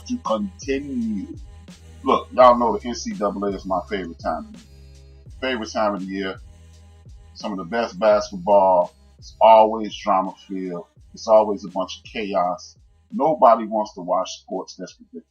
to continue. Look, y'all know the NCAA is my favorite time of the year. Favorite time of the year. Some of the best basketball. It's always drama filled. It's always a bunch of chaos. Nobody wants to watch sports that's predictable.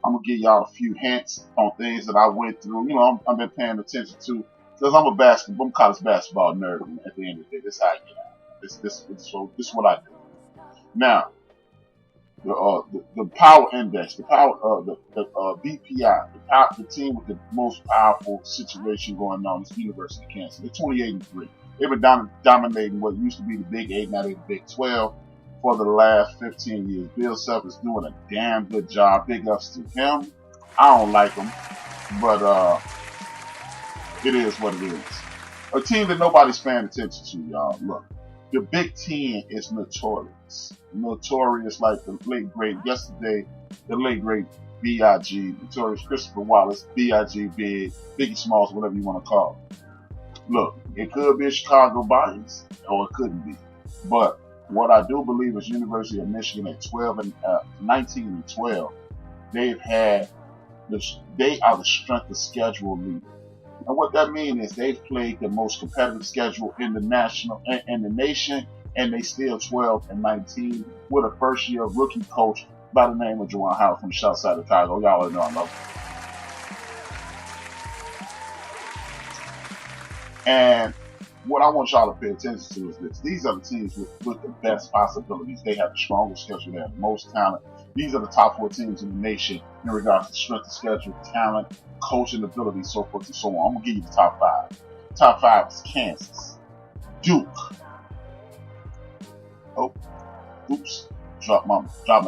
I'm gonna give y'all a few hints on things that I went through. I've been paying attention to because I'm a college basketball nerd. And at the end of the day, this is how I get out. This is what I do. Now, the power index, the BPI, the team with the most powerful situation going on is the University of Kansas. They're 28-3. They've been dominating what used to be the Big 8, now they're the Big 12 for the last 15 years. Bill Self is doing a damn good job. Big ups to him. I don't like him, but it is what it is. A team that nobody's paying attention to, y'all. Look, the Big Ten is notorious. Notorious like the late great yesterday, the late great B.I.G. Notorious Christopher Wallace, B.I.G. Big, Biggie Smalls, whatever you want to call it. Look, it could be a Chicago bias, or it couldn't be. But what I do believe is University of Michigan at 19 and 12, they are the strength of schedule leader. And what that means is they've played the most competitive schedule in the nation, and they still 12 and 19 with a first-year rookie coach by the name of Juwan Howard from the south side of Chicago. Y'all already know I love him. And what I want y'all to pay attention to is this. These are the teams with the best possibilities. They have the strongest schedule. They have the most talent. These are the top 4 teams in the nation in regards to strength of schedule, talent, coaching ability, so forth and so on. I'm going to give you the top 5. Top 5 is Kansas, Duke. Oh, oops. Drop my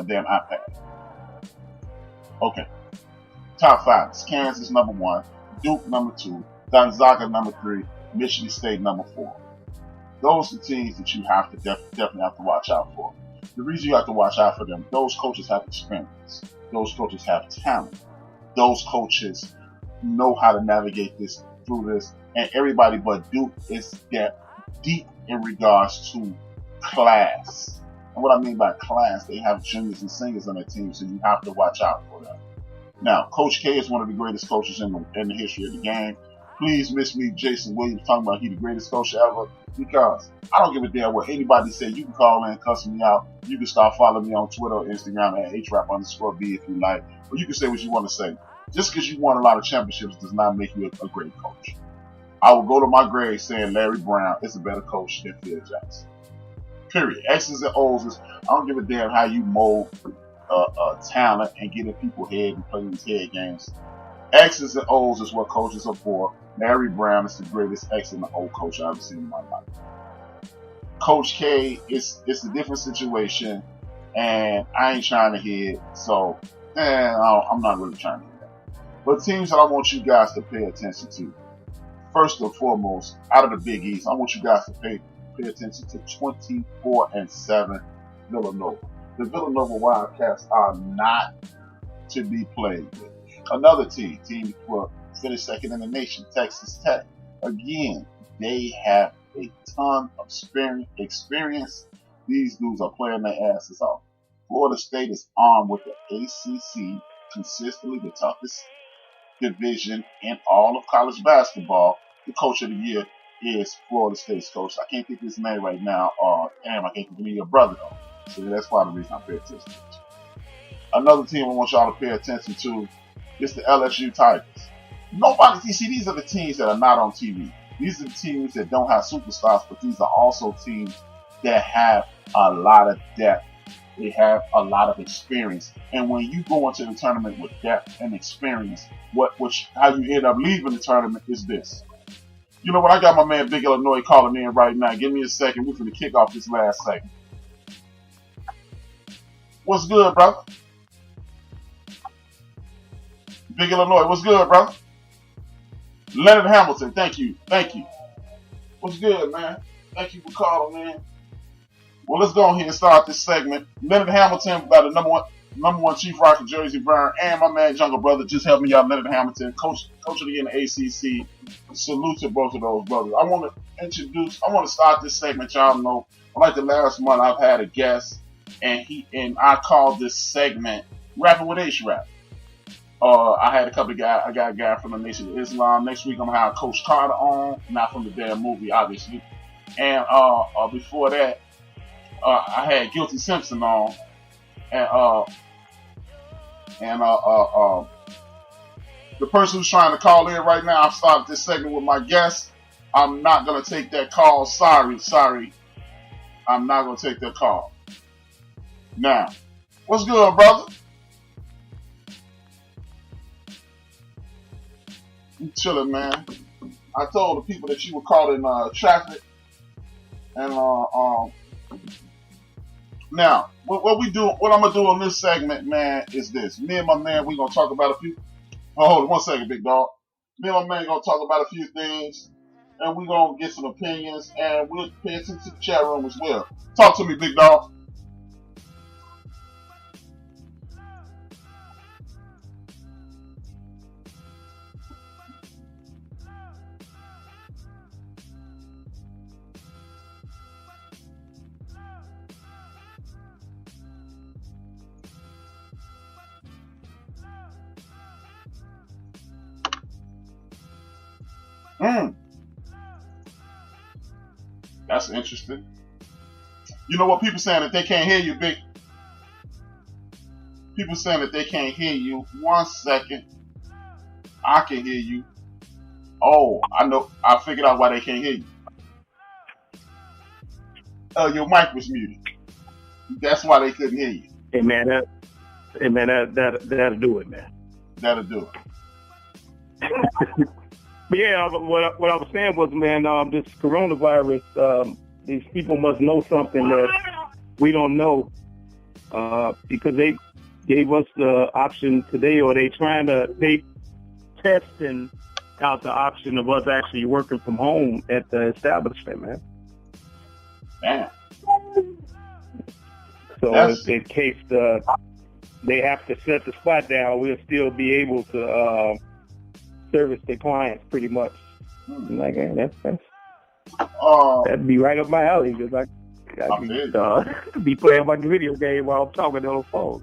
damn iPad. Okay. Top 5 is Kansas number 1, Duke number 2, Gonzaga number 3, Michigan State number 4. Those are the teams that you have to definitely have to watch out for. The reason you have to watch out for them, those coaches have experience. Those coaches have talent. Those coaches know how to navigate through this. And everybody but Duke is deep in regards to class. And what I mean by class, they have juniors and seniors on their team, so you have to watch out for them. Now, Coach K is one of the greatest coaches in the history of the game. Please miss me, Jason Williams, talking about he the greatest coach ever, because I don't give a damn what anybody says. You can call in, cuss me out. You can start following me on Twitter or Instagram at HRap B if you like. Or you can say what you want to say. Just because you won a lot of championships does not make you a great coach. I will go to my grave saying Larry Brown is a better coach than Phil Jackson. Period. X's and O's is, I don't give a damn how you mold talent and get in people's head and play these head games. X's and O's is what coaches are for. Larry Brown is the greatest X and O coach I've ever seen in my life. Coach K, it's a different situation, and I ain't trying to hear it, so I'm not really trying to hear that. But teams that I want you guys to pay attention to, first and foremost, out of the Big East, I want you guys to pay attention to 24-7 Villanova. The Villanova Wildcats are not to be played with. Another team will finish second in the nation, Texas Tech. Again, they have a ton of experience. These dudes are playing their asses off. Florida State is armed with the ACC, consistently the toughest division in all of college basketball. The coach of the year is Florida State's coach. I can't think of his name right now. I can't think of your brother though. So that's why the reason I pay attention to. Another team I want y'all to pay attention to is the LSU Tigers. These are the teams that are not on TV. These are the teams that don't have superstars, but these are also teams that have a lot of depth. They have a lot of experience. And when you go into the tournament with depth and experience, how you end up leaving the tournament is this. You know what? I got my man Big Illinois calling in right now. Give me a second. We're going to kick off this last segment. What's good, brother? Big Illinois, what's good, brother? Leonard Hamilton, thank you. What's good, man? Thank you for calling, man. Well, let's go ahead and start this segment. Leonard Hamilton by the number one Chief Rocker, Jersey Burn, and my man Jungle Brother just helped me out. Leonard Hamilton, coach of the year in the ACC. Salute to both of those brothers. I want to start this segment. Y'all know, like the last month, I've had a guest, and I called this segment Rapping with HRap. I had a couple of guys. I got a guy from the Nation of Islam. Next week I'm gonna have Coach Carter on, not from the damn movie, obviously. And before that, I had Guilty Simpson on, and the person who's trying to call in right now. I've started this segment with my guest. I'm not gonna take that call. Sorry. I'm not gonna take that call. Now, what's good, brother? I'm chilling, man. I told the people that you were caught in traffic, and now what I'm gonna do on this segment, man, is this. Me and my man, we gonna talk about a few. Oh, hold on 1 second, big dog. Me and my man gonna talk about a few things, and we gonna get some opinions, and we'll pay attention to the chat room as well. Talk to me, big dog. That's interesting. You know what? People saying that they can't hear you, big. People saying that they can't hear you. 1 second. I can hear you. Oh, I know. I figured out why they can't hear you. Your mic was muted. That's why they couldn't hear you. Hey man, that'll do it, man. That'll do it. But yeah, what I was saying was, man, this coronavirus, these people must know something that we don't know, because they gave us the option today, or they testing out the option of us actually working from home at the establishment, man. Damn. So in case they have to shut the spot down, we'll still be able to service their clients pretty much. Like, that'd be right up my alley, because I be playing my video game while I'm talking on the phone.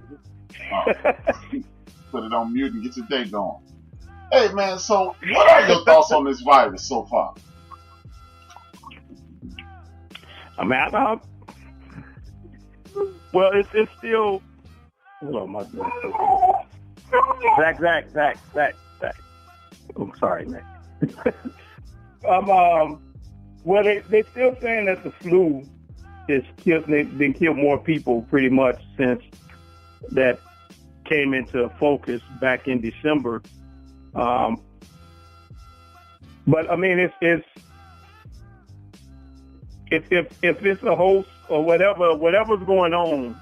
Put it on mute and get your day going. Hey man, so what are your thoughts on this virus so far? I mean, well, it's still. Hold on, my Zach. I'm sorry, man. Well, they still saying that the flu is been killed more people pretty much since that came into focus back in December. But I mean, if it's a host or whatever's going on,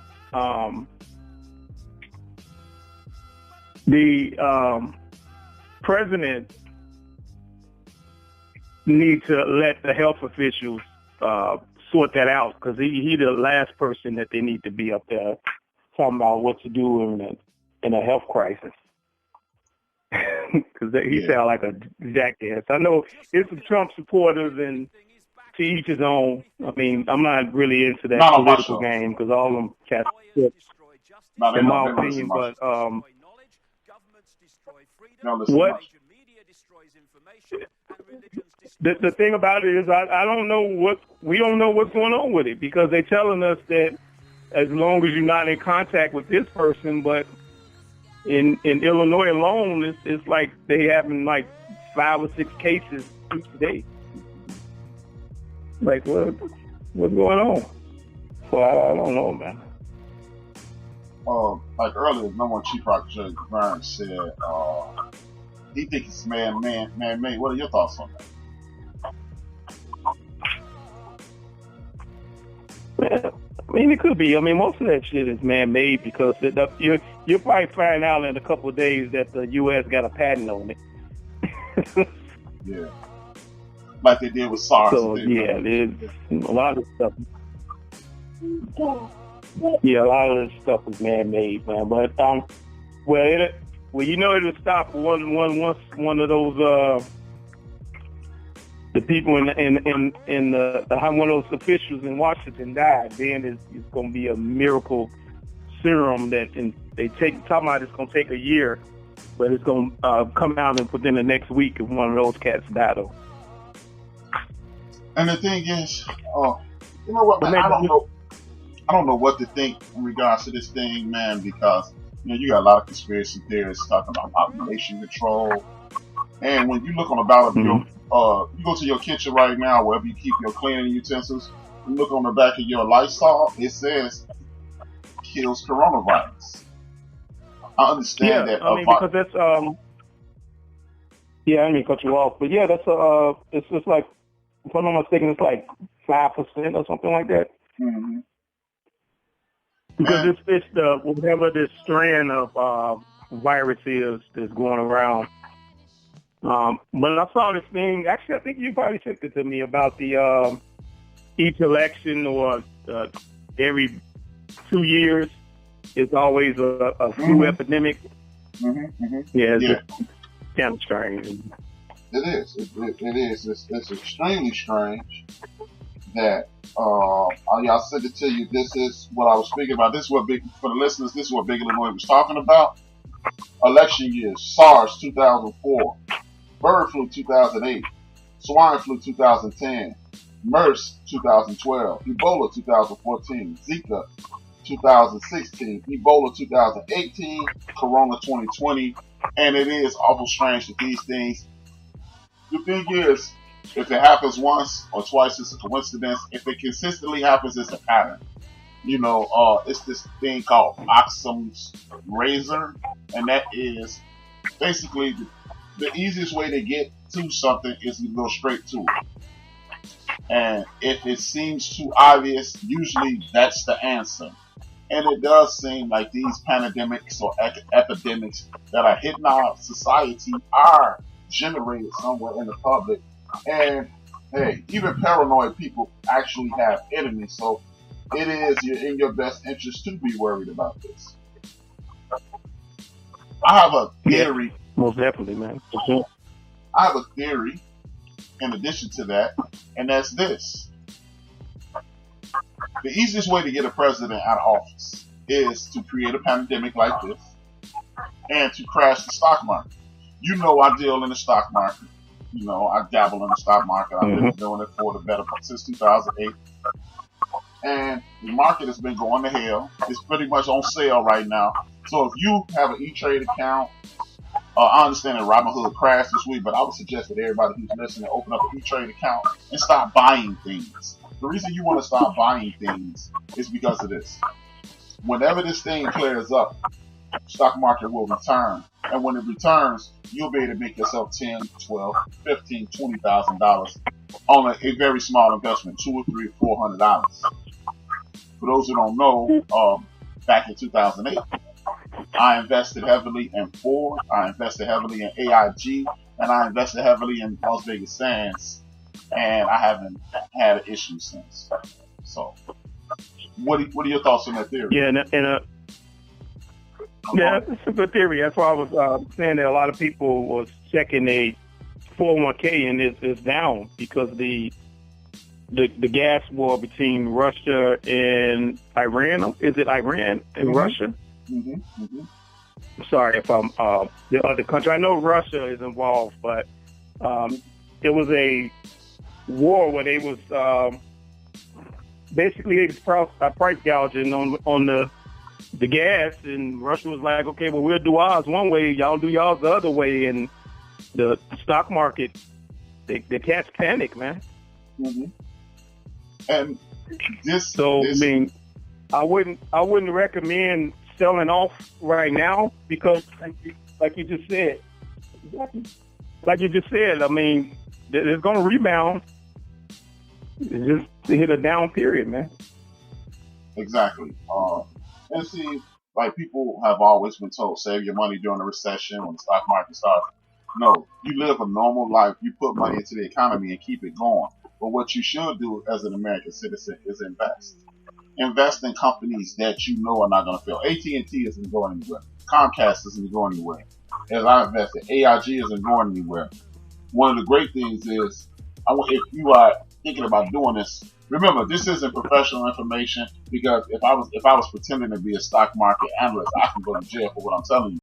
the president need to let the health officials sort that out, because he the last person that they need to be up there talking about what to do in a health crisis. Because he sound like a jackass. I know it's some Trump supporters, and to each his own. I mean, I'm not really into that political game, because all of them cats, in my opinion. But what? The thing about it is, I don't know we don't know what's going on with it, because they're telling us that as long as you're not in contact with this person, but in Illinois alone, it's like they having like 5 or 6 cases each day. Like, what's going on? Well, I don't know, man. Like earlier, number one Chief Rock Judge Burns said he thinks it's man-made. What are your thoughts on that? Man, I mean, it could be. I mean, most of that shit is man-made, because you'll probably find out in a couple of days that the U.S. got a patent on it. Yeah. Like they did with SARS. So, yeah, there's a lot of stuff. Yeah, a lot of this stuff is man-made, man. But, well, you know, it'll stop once one of those, the people in one of those officials in Washington died. Then it's going to be a miracle serum that talking about it's gonna take a year, but it's gonna come out within the next week if one of those cats die though. And the thing is, you know what, man? I don't know what to think in regards to this thing, man, because you got a lot of conspiracy theorists talking about population control. And when you look on the bottom of your, you go to your kitchen right now, wherever you keep your cleaning utensils, you look on the back of your Lysol, it says kills coronavirus. I understand that. I mean, because that's I didn't mean to cut you off, but yeah, that's it's just like, if I'm not mistaken, it's like 5% or something like that. Mm-hmm. Because it's the whatever this strand of virus is that's going around. But I saw this thing. Actually, I think you probably sent it to me about the each election or every 2 years is always a flu epidemic. Yeah, it's kind of strange. It is. It is. It's extremely strange that y'all sent it to you. This is what I was speaking about. This is what for the listeners. This is what Big Illinois was talking about. Election years: SARS 2004, bird flu 2008, swine flu 2010, MERS 2012, Ebola 2014, Zika 2016, Ebola 2018, Corona 2020, and it is awful strange that these things. The thing is, if it happens once or twice, it's a coincidence. If it consistently happens, it's a pattern. It's this thing called Occam's razor, and that is basically the easiest way to get to something is to go straight to it. And if it seems too obvious, usually that's the answer. And it does seem like these pandemics or epidemics that are hitting our society are generated somewhere in the public. And hey, even paranoid people actually have enemies, so it is in your best interest to be worried about this. I have a theory. Yeah, most definitely, man. I have a theory in addition to that, and that's this. The easiest way to get a president out of office is to create a pandemic like this and to crash the stock market. I deal in the stock market. I dabble in the stock market. I've been doing it for the better part since 2008. And the market has been going to hell. It's pretty much on sale right now. So if you have an E-Trade account, I understand that Robinhood crashed this week, but I would suggest that everybody who's listening open up an E-Trade account and stop buying things. The reason you want to stop buying things is because of this. Whenever this thing clears up, stock market will return. And when it returns, you'll be able to make yourself $10, $12, $15, $20,000 on a very small investment, $200 or $300 or $400. For those who don't know, back in 2008, I invested heavily in Ford, I invested heavily in AIG, and I invested heavily in Las Vegas Sands, and I haven't had an issue since. So, what are your thoughts on that theory? Yeah, yeah, it's a good theory. That's why I was saying that a lot of people was checking a 401k and it's down because the gas war between Russia and Iran. Is it Iran and Russia? Sorry if I'm the other country. I know Russia is involved, but it was a war where they was basically price gouging on the gas, and Russia was like, okay, well, we'll do ours one way, y'all do y'all's the other way, and the stock market, the cats panic, man. And I mean, I wouldn't recommend selling off right now because, like you just said, I mean, it's going to rebound. It's just to hit a down period, man. Exactly. And see, like people have always been told, save your money during a recession when the stock market starts. No, you live a normal life. You put money into the economy and keep it going. But what you should do as an American citizen is invest. Invest in companies that you know are not going to fail. AT&T isn't going anywhere. Comcast isn't going anywhere. As I invested, AIG isn't going anywhere. One of the great things is, if you are thinking about doing this. Remember, this isn't professional information because if I was pretending to be a stock market analyst, I can go to jail for what I'm telling you.